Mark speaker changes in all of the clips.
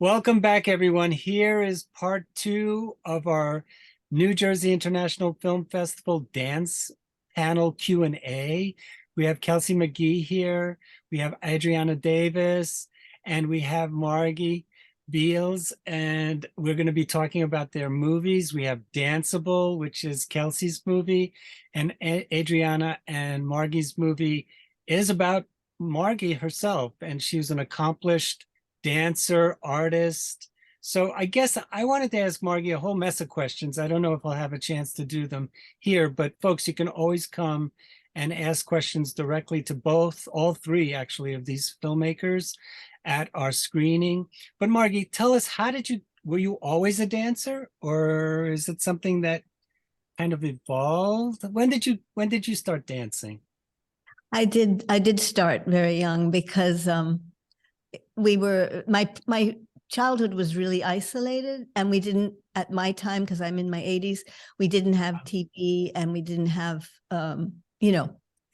Speaker 1: Welcome back, everyone. Here is part 2 of our New Jersey International Film Festival dance panel Q&A. We have Kelsey McGee here, we have Adriana Davis, and we have Margaret Beals, and we're going to be talking about their movies. We have Danceable, which is Kelsey's movie, and Adriana and Margie's movie is about Margie herself, and she's an accomplished dancer, artist. So I guess I wanted to ask Margie a whole mess of questions. I don't know if I'll have a chance to do them here, but folks, you can always come and ask questions directly to all three actually of these filmmakers at our screening. But Margie, tell us, were you always a dancer, or is it something that kind of evolved? When did you start dancing?
Speaker 2: I did start very young because my childhood was really isolated, and we didn't, at my time, because I'm in my 80s, we didn't have TV, and we didn't have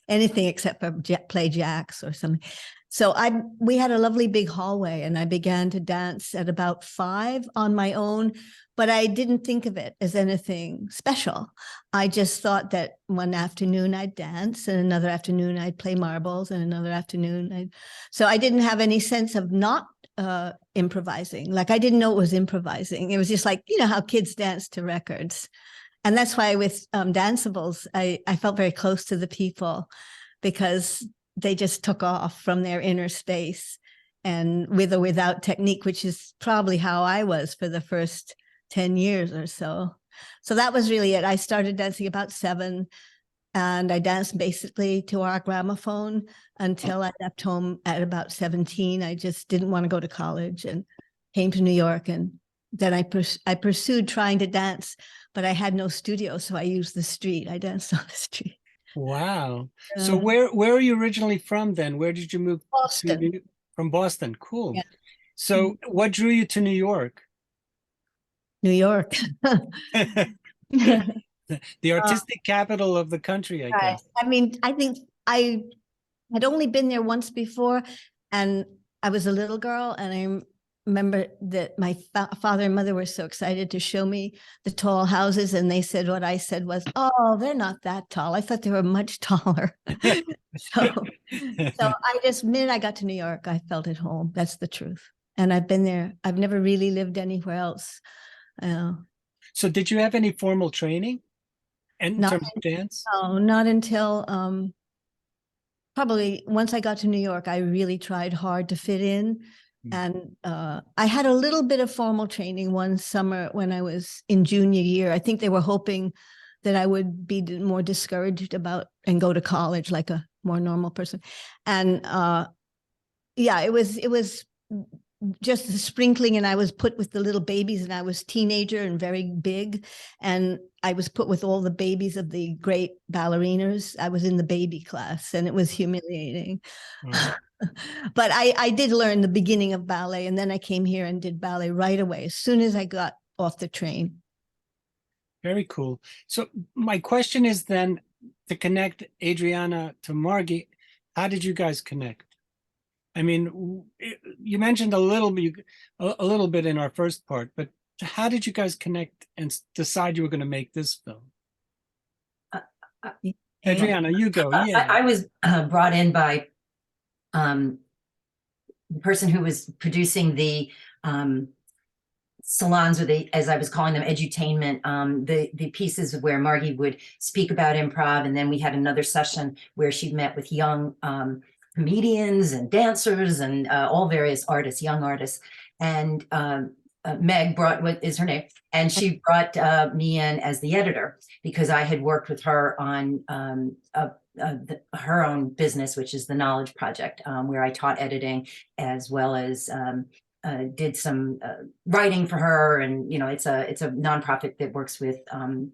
Speaker 2: anything except for play jacks or something. So we had a lovely big hallway, and I began to dance at about 5 on my own, but I didn't think of it as anything special. I just thought that one afternoon I'd dance, and another afternoon I'd play marbles, and another afternoon so I didn't have any sense of not improvising. Like, I didn't know it was improvising. It was just like, how kids dance to records. And that's why with Danceables, I felt very close to the people, because they just took off from their inner space, and with or without technique, which is probably how I was for the first 10 years or so. So that was really it. I started dancing about 7, and I danced basically to our gramophone until I left home at about 17. I just didn't want to go to college and came to New York, and then I pursued trying to dance, but I had no studio, so I used the street. I danced on the street.
Speaker 1: Wow. So where are you originally from then? Where did you move?
Speaker 2: Boston.
Speaker 1: From Boston. Cool.
Speaker 2: Yeah.
Speaker 1: So what drew you to New York?
Speaker 2: New York.
Speaker 1: The artistic capital of the country, I guess.
Speaker 2: I mean, I think I had only been there once before, and I was a little girl, and I remember that my father and mother were so excited to show me the tall houses, and they said, what I said was, "Oh, they're not that tall." I thought they were much taller. so I just, the minute I got to New York, I felt at home. That's the truth. And I've been there. I've never really lived anywhere else.
Speaker 1: So did you have any formal training in terms of dance?
Speaker 2: No, not until probably once I got to New York. I really tried hard to fit in. And I had a little bit of formal training one summer when I was in junior year. I think they were hoping that I would be more discouraged about and go to college like a more normal person. And yeah, it was just the sprinkling, and I was put with the little babies, and I was teenager and very big, and I was put with all the babies of the great ballerinas. I was in the baby class, and it was humiliating. But I did learn the beginning of ballet, and then I came here and did ballet right away as soon as I got off the train.
Speaker 1: Very cool. So my question is then, to connect Adriana to Margie, how did you guys connect? I mean, you mentioned a little bit in our first part, but how did you guys connect and decide you were going to make this film? Adriana, you go. Yeah.
Speaker 3: I was brought in by the person who was producing the salons, or the, as I was calling them, edutainment, the pieces where Margie would speak about improv, and then we had another session where she met with young comedians and dancers and all various artists, young artists. And Meg brought, what is her name? And she brought me in as the editor, because I had worked with her on her own business, which is the Knowledge Project, where I taught editing as well as did some writing for her. And it's a nonprofit that works with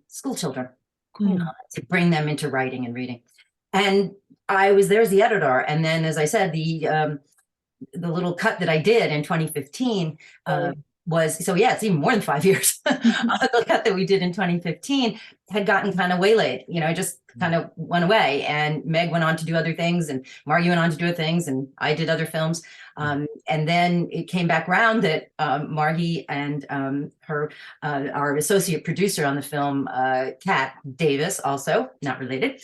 Speaker 3: school children to bring them into writing and reading. And I was there as the editor. And then, as I said, the little cut that I did in 2015 was, so yeah, it's even more than 5 years. The cut that we did in 2015 had gotten kind of waylaid, just kind of went away, and Meg went on to do other things, and Margie went on to do other things, and I did other films. And then it came back around that Margie and our associate producer on the film, Kat Davis, also not related,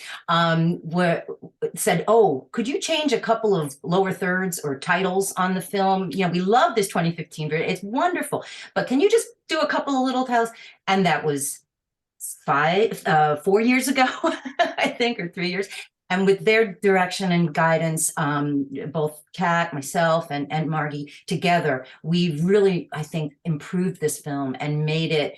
Speaker 3: said, "Oh, could you change a couple of lower thirds or titles on the film? You know, we love this 2015 version. It's wonderful, but can you just do a couple of little titles?" And that was 4 years ago, I think, or 3 years. And with their direction and guidance, both Kat, myself, and Margie together, we really, I think, improved this film and made it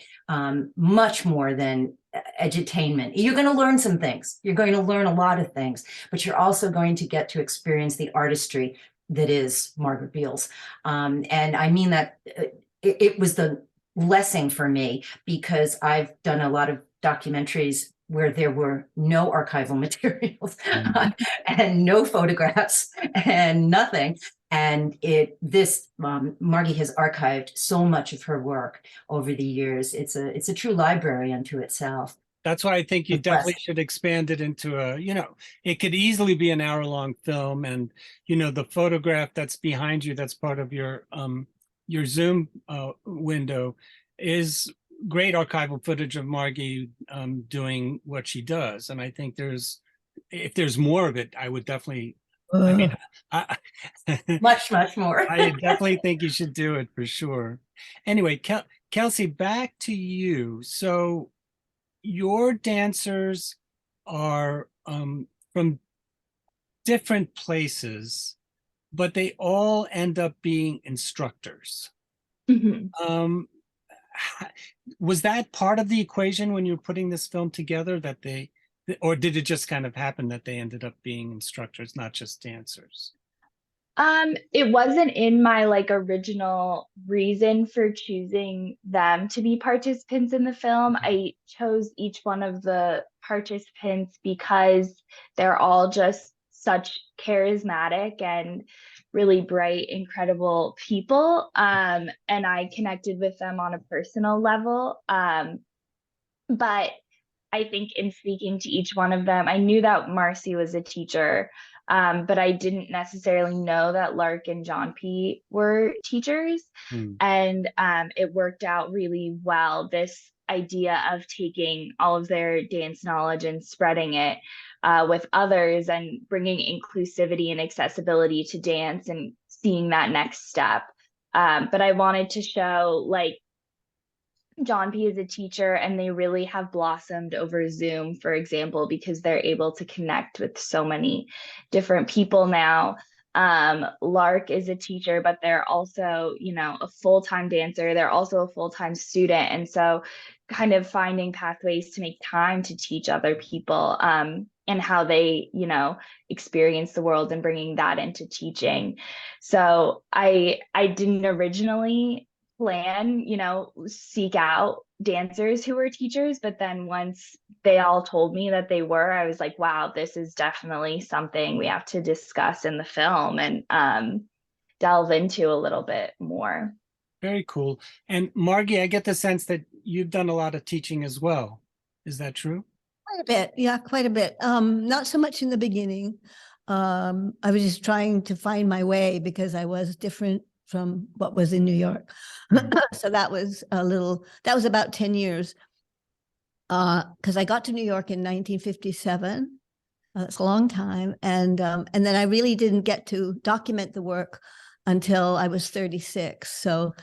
Speaker 3: much more than edutainment. You're going to learn some things. You're going to learn a lot of things, but you're also going to get to experience the artistry that is Margaret Beals. And I mean that it was the blessing for me, because I've done a lot of documentaries where there were no archival materials and no photographs and nothing. And Margie has archived so much of her work over the years. It's a true library unto itself.
Speaker 1: That's why I think you definitely should expand it into it could easily be an hour-long film. And, the photograph that's behind you, that's part of your Zoom window, is great archival footage of Margie much what she does. And I think if there's more of it, I would definitely,
Speaker 3: much more.
Speaker 1: I definitely think you should do it for sure. Anyway, Kelsey, back to you. So your dancers are from different places, but they all end up being instructors.
Speaker 2: Mm-hmm.
Speaker 1: Was that part of the equation when you were putting this film together, or did it just kind of happen that they ended up being instructors, not just dancers?
Speaker 4: It wasn't in my original reason for choosing them to be participants in the film. I chose each one of the participants because they're all just such charismatic and really bright, incredible people. And I connected with them on a personal level. But I think in speaking to each one of them, I knew that Marcy was a teacher, but I didn't necessarily know that Lark and John P were teachers. And it worked out really well, this idea of taking all of their dance knowledge and spreading it with others and bringing inclusivity and accessibility to dance and seeing that next step. But I wanted to show John P is a teacher, and they really have blossomed over Zoom, for example, because they're able to connect with so many different people now. Lark is a teacher, but they're also, a full-time dancer. They're also a full-time student. And so kind of finding pathways to make time to teach other people and how they, experience the world and bringing that into teaching. So I didn't originally plan, seek out dancers who were teachers, but then once they all told me that they were, I was like, wow, this is definitely something we have to discuss in the film and delve into a little bit more.
Speaker 1: Very cool. And Margie, I get the sense that you've done a lot of teaching as well. Is that true?
Speaker 2: Quite a bit. Yeah, quite a bit. Not so much in the beginning. I was just trying to find my way because I was different from what was in New York. So that was about 10 years. Because I got to New York in 1957. That's a long time. And then I really didn't get to document the work until I was 36. So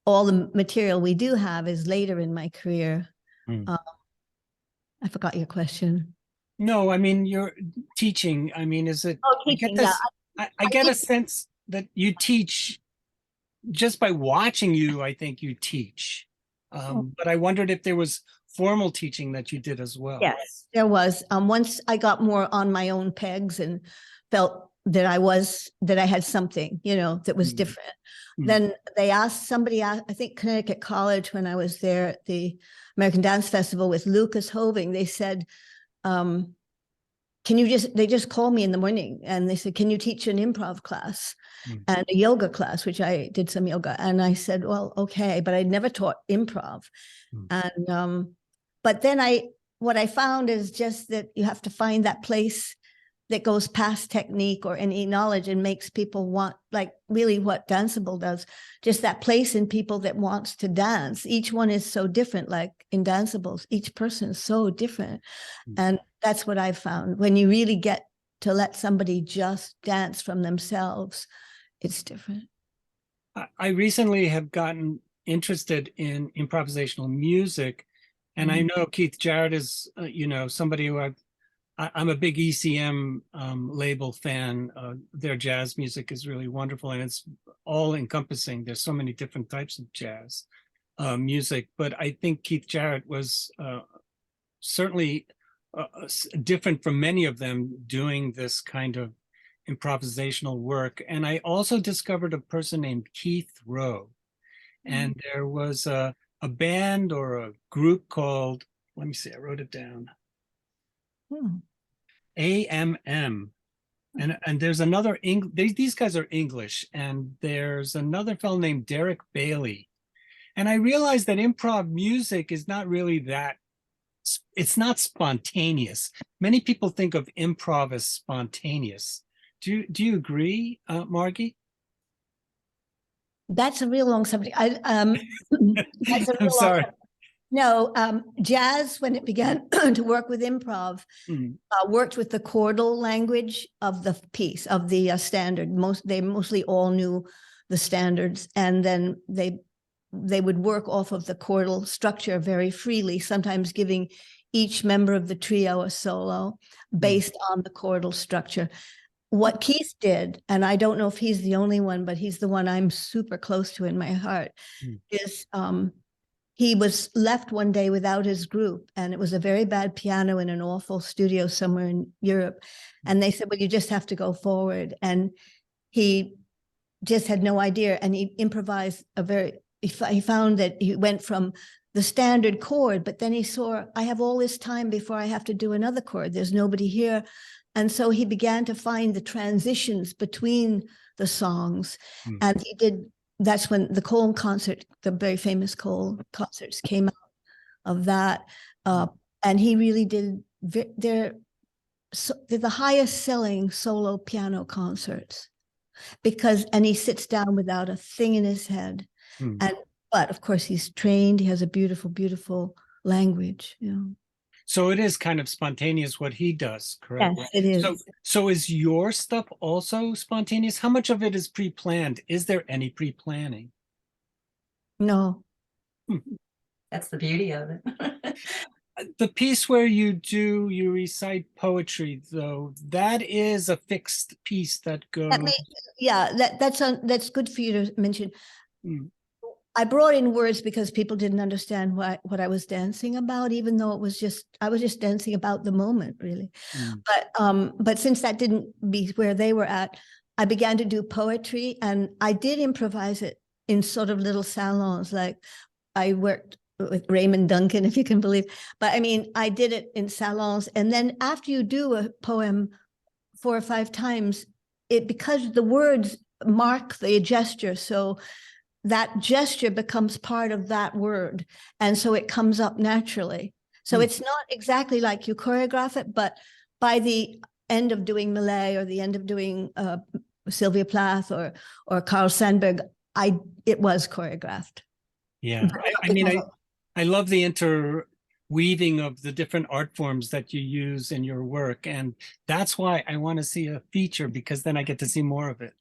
Speaker 2: all the material we do have is later in my career. I forgot your question.
Speaker 1: No, I mean, you're teaching. I mean, is it?
Speaker 2: Oh, teaching,
Speaker 1: I get a sense that you teach just by watching you. I think you teach. But I wondered if there was formal teaching that you did as well.
Speaker 2: Yes, there was. Once I got more on my own pegs and felt that I had something, that was different. Then they asked somebody, I think Connecticut College, when I was there at the American Dance Festival with Lucas Hoving, they said, they just called me in the morning and they said, can you teach an improv class and a yoga class, which I did some yoga. And I said, well, okay, but I'd never taught improv. And, but then what I found is just that you have to find that place that goes past technique or any knowledge and makes people want, like really what Danceable does, just that place in people that wants to dance. Each one is so different, like in Danceables, each person is so different. And that's what I've found. When you really get to let somebody just dance from themselves, it's different.
Speaker 1: I recently have gotten interested in improvisational music, and I know Keith Jarrett is, somebody who I'm a big ECM label fan. Their jazz music is really wonderful, and it's all encompassing. There's so many different types of jazz music, but I think Keith Jarrett was certainly different from many of them doing this kind of improvisational work. And I also discovered a person named Keith Rowe, and there was a band or a group called, let me see, I wrote it down. AMM. And there's another, these guys are English, and there's another fellow named Derek Bailey. And I realized that improv music is not really that, it's not spontaneous. Many people think of improv as spontaneous. Do you agree, Margie?
Speaker 2: That's a real long subject. That's a real
Speaker 1: I'm sorry.
Speaker 2: No, jazz, when it began to work with improv, worked with the chordal language of the piece, of the standard. They mostly all knew the standards, and then they would work off of the chordal structure very freely, sometimes giving each member of the trio a solo based on the chordal structure. What Keith did, and I don't know if he's the only one, but he's the one I'm super close to in my heart, is he was left one day without his group, and it was a very bad piano in an awful studio somewhere in Europe. And they said, well, you just have to go forward. And he just had no idea. And he improvised he found that he went from the standard chord, but then he saw, I have all this time before I have to do another chord. There's nobody here. And so he began to find the transitions between the songs. And that's when the Cole concert, the very famous Cole concerts came out of that. And he really did, they're the highest selling solo piano concerts and he sits down without a thing in his head. But of course he's trained, he has a beautiful, beautiful language,
Speaker 1: So it is kind of spontaneous what he does, correct?
Speaker 2: Yes, it is.
Speaker 1: So is your stuff also spontaneous? How much of it is pre-planned? Is there any pre-planning?
Speaker 2: No.
Speaker 3: That's the beauty of it.
Speaker 1: The piece where you recite poetry, though, that is a fixed piece that goes.
Speaker 2: That's good for you to mention. I brought in words because people didn't understand what I was dancing about, even though I was just dancing about the moment, really. But since that didn't be where they were at, I began to do poetry, and I did improvise it in sort of little salons. Like I worked with Raymond Duncan, if you can believe. But I mean, I did it in salons, and then after you do a poem 4 or 5 times, because the words mark the gesture, so that gesture becomes part of that word. And so it comes up naturally. So it's not exactly like you choreograph it, but by the end of doing Millet or the end of doing Sylvia Plath or Carl Sandburg, it was choreographed.
Speaker 1: Yeah, I love the interweaving of the different art forms that you use in your work. And that's why I want to see a feature, because then I get to see more of it.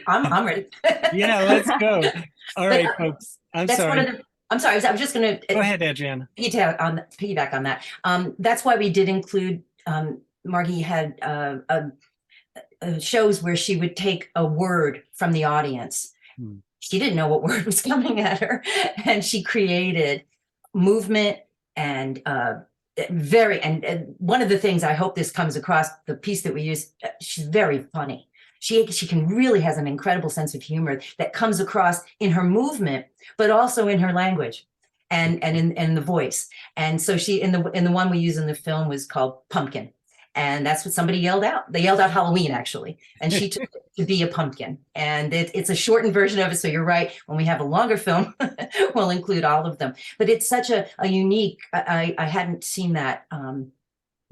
Speaker 3: I'm ready.
Speaker 1: Yeah, let's go. All right, folks. I'm sorry.
Speaker 3: I was just going to
Speaker 1: go ahead, Adriana.
Speaker 3: Piggyback on that. That's why we did include. Margie had shows where she would take a word from the audience. She didn't know what word was coming at her, and she created movement and one of the things, I hope this comes across, the piece that we use, she's very funny. She really has an incredible sense of humor that comes across in her movement, but also in her language and in the voice. And so she, in the one we use in the film, was called Pumpkin. And that's what somebody yelled out. They yelled out Halloween, actually. And she took it to be a pumpkin. And it's a shortened version of it. So you're right. When we have a longer film, we'll include all of them. But it's such a unique, I hadn't seen that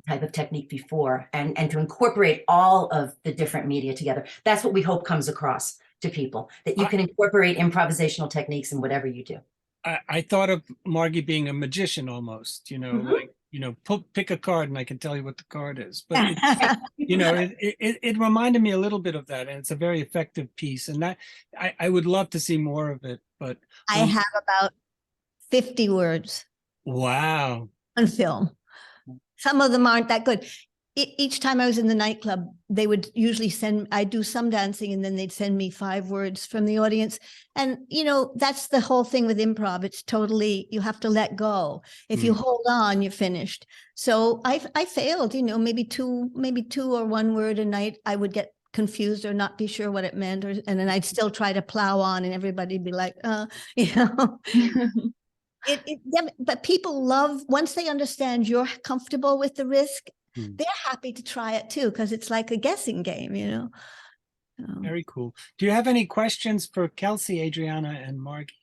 Speaker 3: type of technique before. And to incorporate all of the different media together. That's what we hope comes across to people, that you can incorporate improvisational techniques in whatever you do.
Speaker 1: I thought of Margie being a magician almost, like, pick a card and I can tell you what the card is. But, it reminded me a little bit of that. And it's a very effective piece. And that I would love to see more of it. But
Speaker 2: I have about 50 words
Speaker 1: wow.
Speaker 2: on film. Some of them aren't that good. Each time I was in the nightclub, they would usually I do some dancing and then they'd send me 5 words from the audience. And, that's the whole thing with improv. It's totally, you have to let go. If you hold on, you're finished. So I failed, maybe two or 1 word a night. I would get confused or not be sure what it meant. And then I'd still try to plow on and everybody'd be like, But people love, once they understand you're comfortable with the risk, they're happy to try it too, because it's like a guessing game,
Speaker 1: Very cool. Do you have any questions for Kelsey, Adriana, and Margie?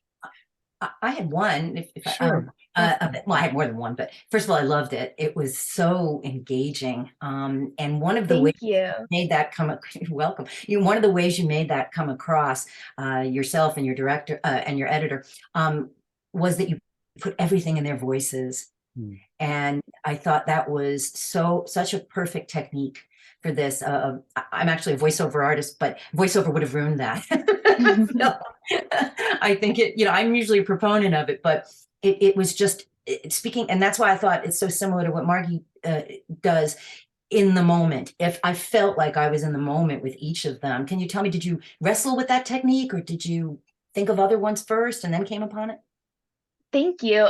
Speaker 3: I had one.
Speaker 1: Sure.
Speaker 3: Well, I had more than one, but first of all, I loved it. It was so engaging. And one of the ways you made that you're welcome. One of the ways you made that come across yourself and your director and your editor was that you put everything in their voices. And I thought that was such a perfect technique for this. I'm actually a voiceover artist, but voiceover would have ruined that. No, I think I'm usually a proponent of it, but it was just speaking. And that's why I thought it's so similar to what Margie does in the moment. If I felt like I was in the moment with each of them, can you tell me, did you wrestle with that technique or did you think of other ones first and then came upon it?
Speaker 4: Thank you.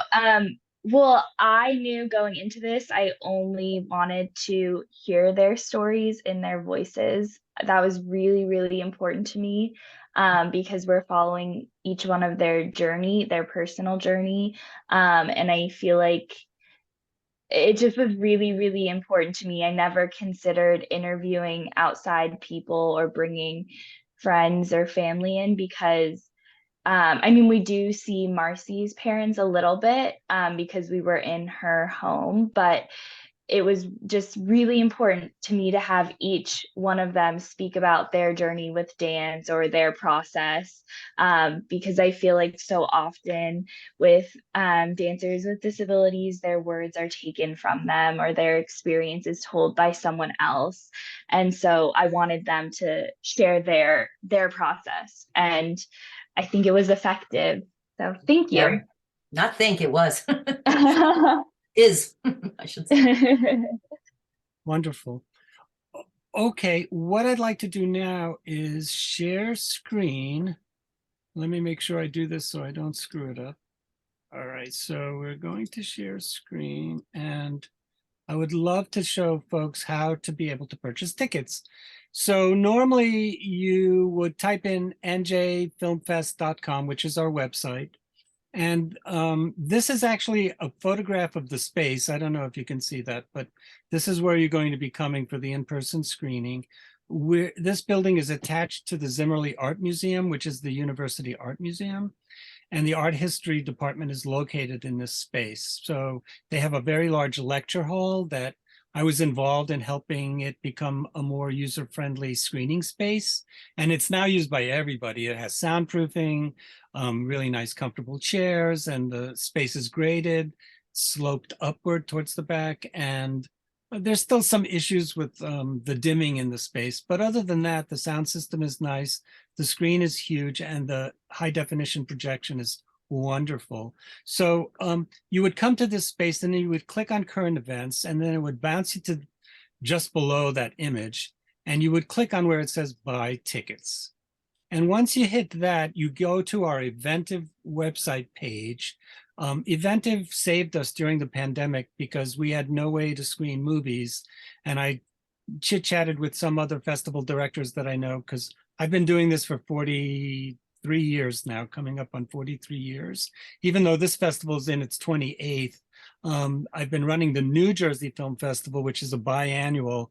Speaker 4: Well, I knew going into this, I only wanted to hear their stories in their voices. That was really, really important to me because we're following each one of their journey, their personal journey. And I feel like it just was really, really important to me. I never considered interviewing outside people or bringing friends or family in because we do see Marcy's parents a little bit because we were in her home, but it was just really important to me to have each one of them speak about their journey with dance or their process because I feel like so often with dancers with disabilities, their words are taken from them or their experience is told by someone else. And so I wanted them to share their process. And I think it was effective. So thank you.
Speaker 3: Yeah. Not think, it was. Is, I should say.
Speaker 1: Wonderful. Okay, what I'd like to do now is share screen. Let me make sure I do this so I don't screw it up. All right, so we're going to share screen and I would love to show folks how to be able to purchase tickets. So normally you would type in njfilmfest.com, which is our website. And this is actually a photograph of the space. I don't know if you can see that, but this is where you're going to be coming for the in-person screening. This building is attached to the Zimmerli Art Museum, which is the University Art Museum. And the art history department is located in this space. So they have a very large lecture hall that I was involved in helping it become a more user-friendly screening space. And it's now used by everybody. It has soundproofing, really nice comfortable chairs, and the space is graded, sloped upward towards the back. And there's still some issues with the dimming in the space. But other than that, the sound system is nice. The screen is huge and the high definition projection is wonderful. So you would come to this space and then you would click on current events and then it would bounce you to just below that image. And you would click on where it says buy tickets. And once you hit that, you go to our Eventive website page. Eventive saved us during the pandemic because we had no way to screen movies. And I chit-chatted with some other festival directors that I know because I've been doing this for 43 years now, coming up on 43 years. Even though this festival is in its 28th, I've been running the New Jersey Film Festival, which is a biannual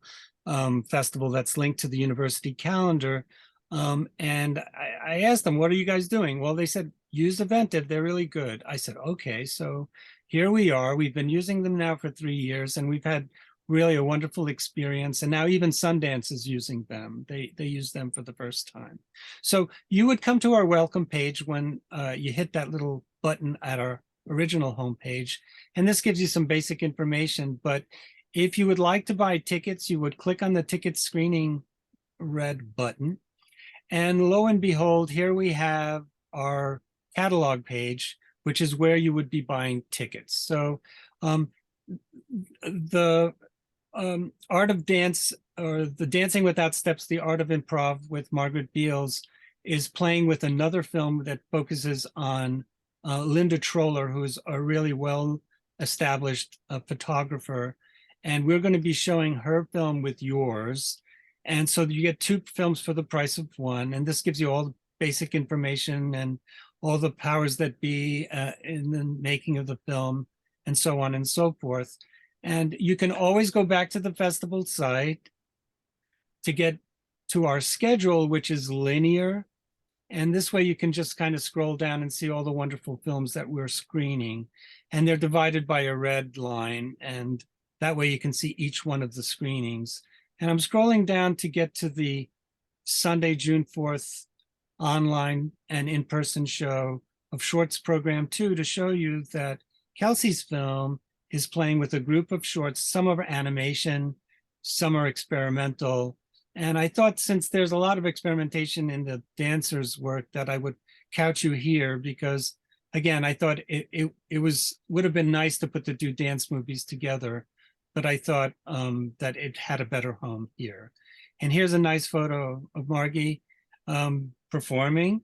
Speaker 1: festival that's linked to the university calendar. And I asked them, what are you guys doing? Well, they said, use Eventive, they're really good. I said, okay, so here we are. We've been using them now for 3 years, and we've had really a wonderful experience. And now even Sundance is using them. They use them for the first time. So you would come to our welcome page when you hit that little button at our original homepage. And this gives you some basic information. But if you would like to buy tickets, you would click on the ticket screening red button. And lo and behold, here we have our catalog page, which is where you would be buying tickets. So the Art of Dance, or the Dancing Without Steps, the Art of Improv with Margaret Beals, is playing with another film that focuses on Linda Troller, who's a really well-established photographer. And we're going to be showing her film with yours. And so you get 2 films for the price of 1. And this gives you all the basic information and all the powers that be in the making of the film, and so on and so forth. And you can always go back to the festival site to get to our schedule, which is linear. And this way you can just kind of scroll down and see all the wonderful films that we're screening. And they're divided by a red line. And that way you can see each one of the screenings. And I'm scrolling down to get to the Sunday, June 4th online and in-person show of Shorts Program 2 to show you that Kelsey's film is playing with a group of shorts. Some are animation, some are experimental. And I thought, since there's a lot of experimentation in the dancers' work, that I would couch you here, because again, I thought it would have been nice to put the 2 dance movies together, but I thought that it had a better home here. And here's a nice photo of Margie performing.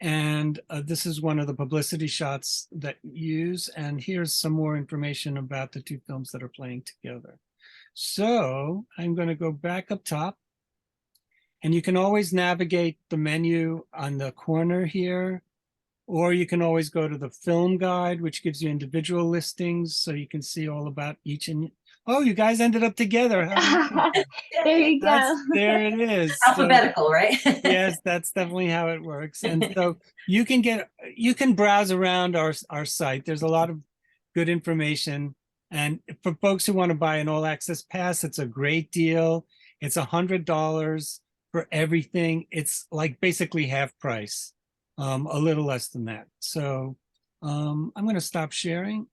Speaker 1: And this is one of the publicity shots that you use. And here's some more information about the 2 films that are playing together. So I'm going to go back up top. And you can always navigate the menu on the corner here, or you can always go to the film guide, which gives you individual listings, so you can see all about each. And oh, you guys ended up together.
Speaker 4: There you go.
Speaker 1: There it is.
Speaker 3: Alphabetical, right?
Speaker 1: Yes, that's definitely how it works. And so you can browse around our site. There's a lot of good information. And for folks who want to buy an all access pass, it's a great deal. It's $100 for everything. It's like basically half price, a little less than that. So I'm going to stop sharing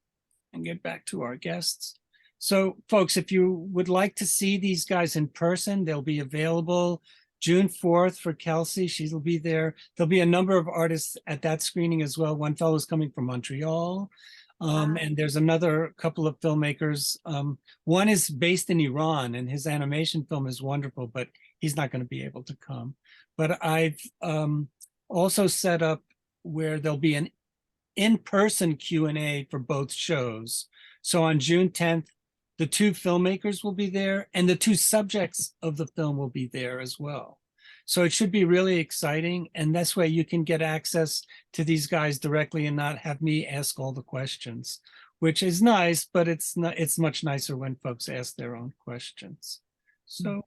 Speaker 1: and get back to our guests. So folks, if you would like to see these guys in person, they'll be available June 4th for Kelsey. She'll be there. There'll be a number of artists at that screening as well. One fellow's coming from Montreal. And there's another couple of filmmakers. One is based in Iran, and his animation film is wonderful, but he's not going to be able to come. But I've also set up where there'll be an in-person Q&A for both shows. So on June 10th, the 2 filmmakers will be there, and the 2 subjects of the film will be there as well. So it should be really exciting. And this way you can get access to these guys directly and not have me ask all the questions, which is nice, but it's much nicer when folks ask their own questions. So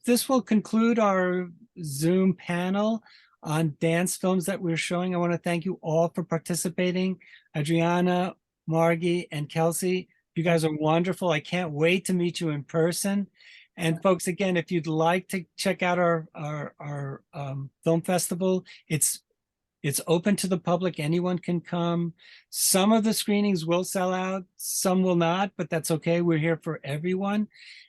Speaker 1: this will conclude our Zoom panel on dance films that we're showing. I want to thank you all for participating. Adriana, Margie, and Kelsey, you guys are wonderful. I can't wait to meet you in person. And folks, again, if you'd like to check out our film festival, it's open to the public. Anyone can come. Some of the screenings will sell out, some will not, but that's okay. We're here for everyone.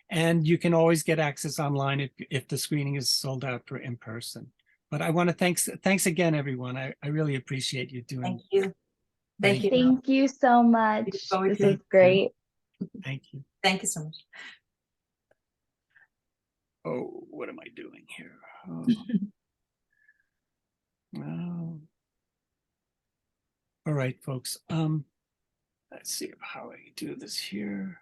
Speaker 1: And you can always get access online if the screening is sold out for in person. But I want to thanks again, everyone. I really appreciate you doing.
Speaker 3: Thank you. Thank you.
Speaker 4: Thank you so much. This is great.
Speaker 1: Thank you.
Speaker 3: Thank you so much.
Speaker 1: Oh, what am I doing here? Oh. All right, folks. Let's see how I do this here.